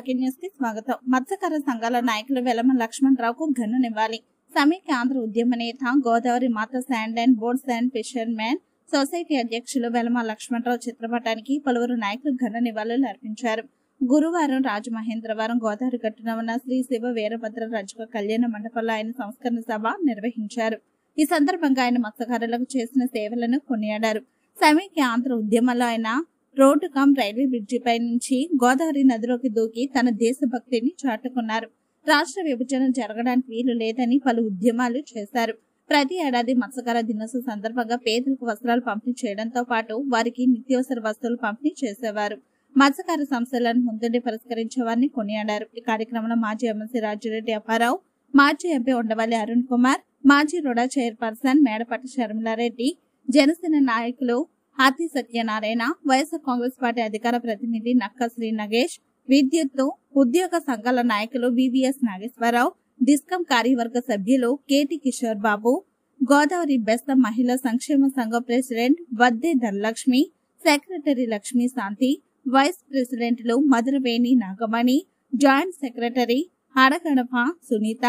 Talkie news కి స్వాగతం. మత్స్యకార సంఘాల నాయకులు వెలమ లక్ష్మణరావుకు ఘన నివాళి. సమైక్య ఆంధ్ర ఉద్యమ నేత, గోదావరి మాత sand and boats and fishermen society అధ్యక్షులు వెలమ లక్ష్మణరావు చిత్రపటానికి పలువురు నాయకులు ఘన నివాళులు అర్పించారు. గురువారం రాజమహేంద్రవరం గోదావరి గట్టున ఉన్న శ్రీ శివ వీరభద్ర రజక కళ్యాణ మండపంలో ఆయన సంస్కరణ సభ నిర్వహించారు. ఈ సందర్భంగా ఆయన మత్స్యకారులకు చేసిన సేవలను కొనియాడారు. సమైక్య ఆంధ్ర ఉద్యమంలో ఆయన రోడ్డు రైల్వే బ్రిడ్జిపై నుంచి గోదావరి నదిలోకి దూకి తన దేశభక్తిని చాటుకున్నారు. రాష్ట్ర విభజన జరగడానికి వీలు లేదని పలు ఉద్యమాలు చేశారు. ప్రతి ఏడాది మత్స్యకార దినోత్సవం సందర్భంగా పేదలకు వస్త్రాలు పంపిణీ చేయడంతో పాటు వారికి నిత్యావసర వస్తువులు పంపిణీ చేసేవారు. మత్స్యకార సమస్యలను ముందుండి పరిష్కరించేవారిని కొనియాడారు. ఈ కార్యక్రమంలో మాజీ ఎమ్మెల్సీ రాజిరెడ్డి అప్పారావు, మాజీ ఎంపీ ఉండవల్లి అరుణ్ కుమార్, మాజీ రుడా చైర్పర్సన్ మేడపాటి షర్మిలారెడ్డి, జనసేన నాయకులు ఆర్తి సత్యనారాయణ, వైఎస్ఆర్ కాంగ్రెస్ పార్టీ అధికార ప్రతినిధి నక్క శ్రీ నగేష్, విద్యుత్ ఉద్యోగ సంఘాల నాయకులు వివిఎస్ నాగేశ్వరరావు, డిస్కం కార్యవర్గ సభ్యులు కేటి కిషోర్ బాబు, గోదావరి బెస్త మహిళా సంక్షేమ సంఘం ప్రెసిడెంట్ వద్దే ధనలక్ష్మి, సెక్రటరీ లక్ష్మీ శాంతి, వైస్ ప్రెసిడెంట్లు మధురవేణి నాగమణి, జాయింట్ సెక్రటరీ అడగడప సునీత,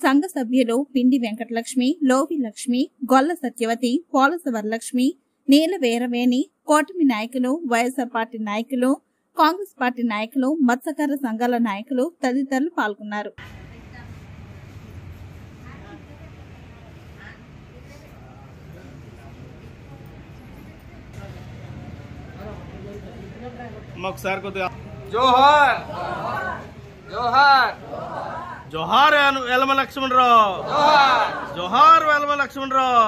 సంఘ సభ్యులు పిండి వెంకటలక్ష్మి, లోవి లక్ష్మి, గొల్ల సత్యవతి, పోలస వరలక్ష్మి, నీల వీరవేణి, కూటమి నాయకులు, వైఎస్ఆర్ పార్టీ నాయకులు, కాంగ్రెస్ పార్టీ నాయకులు, మత్స్యకార సంఘాల నాయకులు తదితరులు పాల్గొన్నారు. జోహార్ జోహార్ జోహార్ వెలమ లక్ష్మణరావు, జోహార్ వెలమ లక్ష్మణరావు,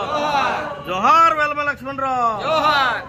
జోహార్ వెలమ లక్ష్మణరావు, జోహార్.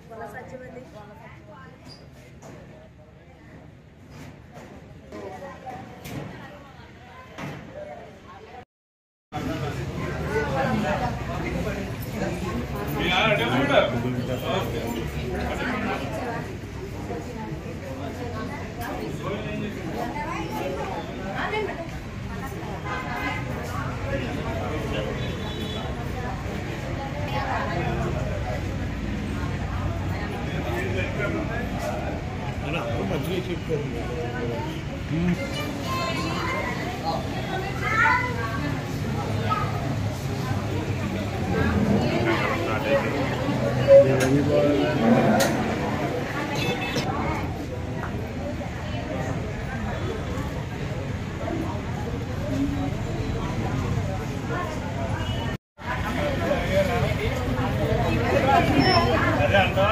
గొల్ల సత్యవతి మంచిగా చెప్పారు. అదే అంతా